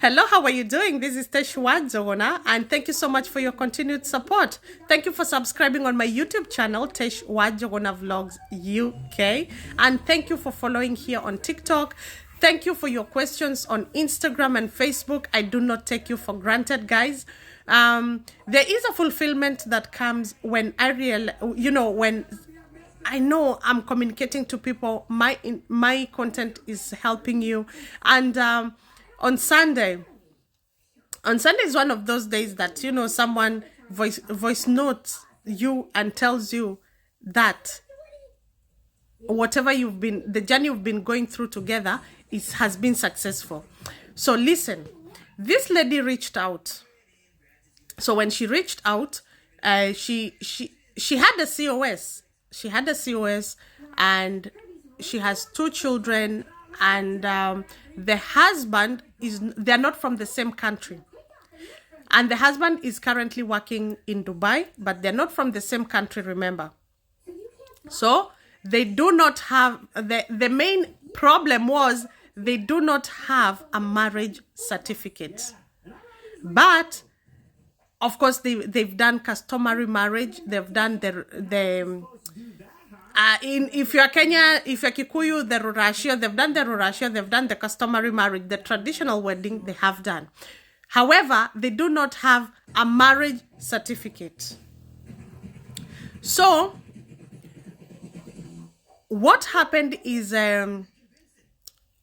Hello, how are you doing? This is Teshwa Jogona, and thank you so much for your continued support. Thank you for subscribing on my YouTube channel, Teshwa Jogona Vlogs UK, and thank you for following here on TikTok. Thank you for your questions on Instagram and Facebook. I do not take you for granted, guys. There is a fulfillment that comes when I when I know I'm communicating to people, my content is helping you. And on Sunday is one of those days that, someone voice notes you and tells you that whatever the journey you've been going through together has been successful. So listen, this lady reached out. So when she reached out, she had a COS. She had a COS, and she has 2 children, and the husband they're not from the same country. And the husband is currently working in Dubai, but they're not from the same country, remember. So they do not have, the main problem was they do not have a marriage certificate. But of course, they've done customary marriage. They've done if you're Kenya, if you're Kikuyu, the Rurashio, they've done the Rurashio, they've done the customary marriage, the traditional wedding they have done. However, they do not have a marriage certificate. So what happened is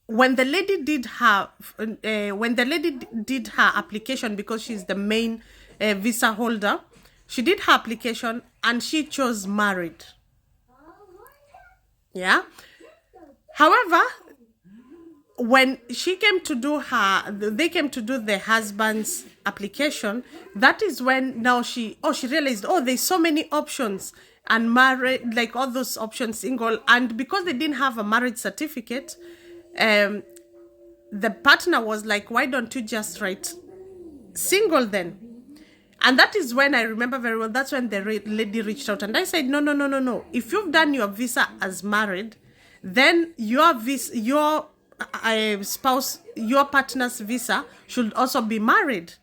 when the lady did her application, because she's the main visa holder, she did her application and she chose married. Yeah. However, when they came to do the husband's application, that is when now she realized, there's so many options, and married, like all those options, single. And because they didn't have a marriage certificate, the partner was like, why don't you just write single then? And that is when I remember very well, that's when the lady reached out. And I said, no. If you've done your visa as married, then your spouse, your partner's visa should also be married.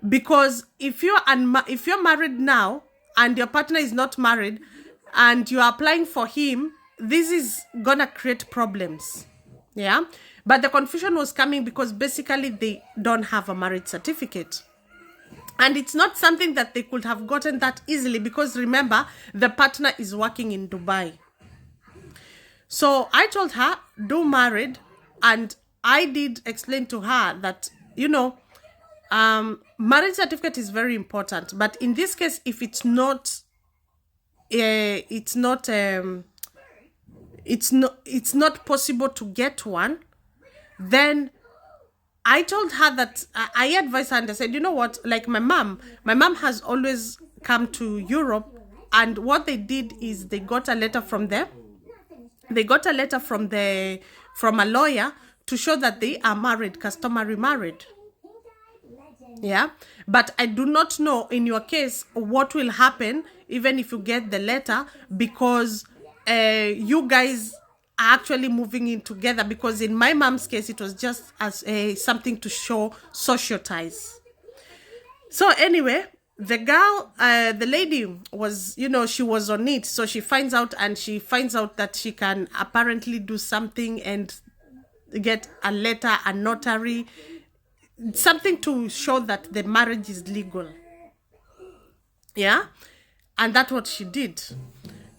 Because if you're married now and your partner is not married and you're applying for him, this is gonna create problems. Yeah. But the confusion was coming because basically they don't have a marriage certificate. And it's not something that they could have gotten that easily, because remember, the partner is working in Dubai. So I told her, do married. And I did explain to her that, marriage certificate is very important. But in this case, if it's not possible to get one, then I told her that I advised her, and I said, you know what, like my mom has always come to Europe, and what they did is they got a letter from them. They got a letter from a lawyer to show that they are married, customary married. Yeah. But I do not know in your case what will happen even if you get the letter, because you guys are actually moving in together. Because in my mom's case, it was just as something to show social ties. So anyway, the girl, the lady was, she was on it. So she finds out that she can apparently do something and get a letter, a notary, something to show that the marriage is legal. Yeah. And that's what she did.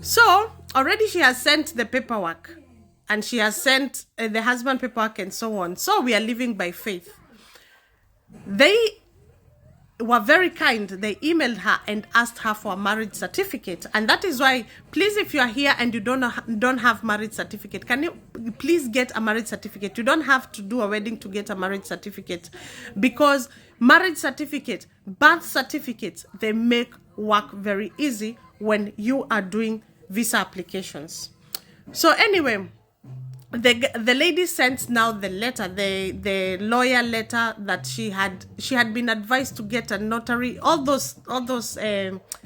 So already she has sent the paperwork, and she has sent the husband paperwork and so on. So we are living by faith. They were very kind. They emailed her and asked her for a marriage certificate. And that is why, please, if you are here and you don't have marriage certificate, can you please get a marriage certificate? You don't have to do a wedding to get a marriage certificate, because marriage certificate, birth certificates, they make work very easy when you are doing visa applications. So anyway, the lady sent now the letter, the lawyer letter, that she had been advised to get a notary, all those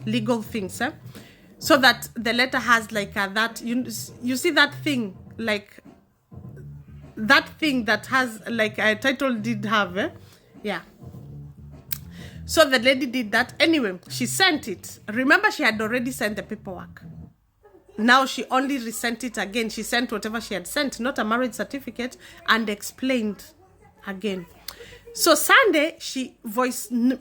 legal things, so that the letter has like that, you see that thing, like that thing that has like a title did have, yeah. So the lady did that. Anyway, she sent it. Remember, she had already sent the paperwork. Now she only resent it again. She sent whatever she had sent, not a marriage certificate, and explained again. So Sunday, she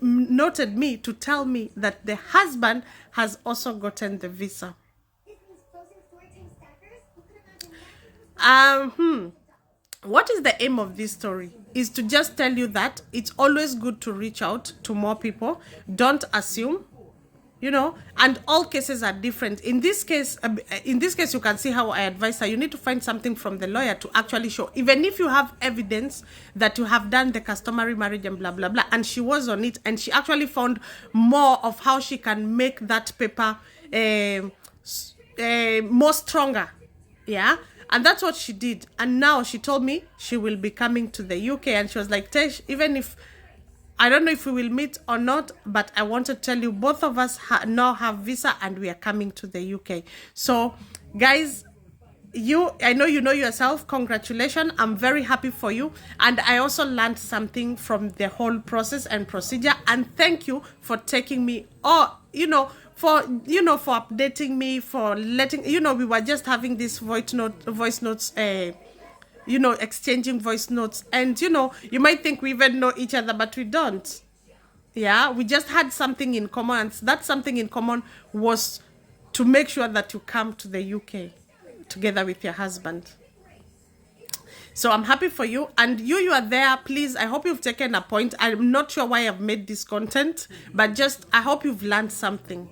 noted me to tell me that the husband has also gotten the visa. What is the aim of this story? Is to just tell you that it's always good to reach out to more people. Don't assume, you know, and all cases are different. In this case, you can see how I advise her. You need to find something from the lawyer to actually show, even if you have evidence that you have done the customary marriage and blah blah blah. And she was on it, and she actually found more of how she can make that paper more stronger. Yeah. And that's what she did. And now she told me she will be coming to the UK. And she was like, Tesh, even if, I don't know if we will meet or not, but I want to tell you, both of us now have visa and we are coming to the UK. So, guys, I know you know yourself. Congratulations. I'm very happy for you. And I also learned something from the whole process and procedure. And thank you for taking me, for updating me, for letting, we were just having this voice notes, exchanging voice notes. And, you might think we even know each other, but we don't. Yeah, we just had something in common. And that something in common was to make sure that you come to the UK together with your husband. So I'm happy for you. And you are there. Please, I hope you've taken a point. I'm not sure why I've made this content, but just I hope you've learned something.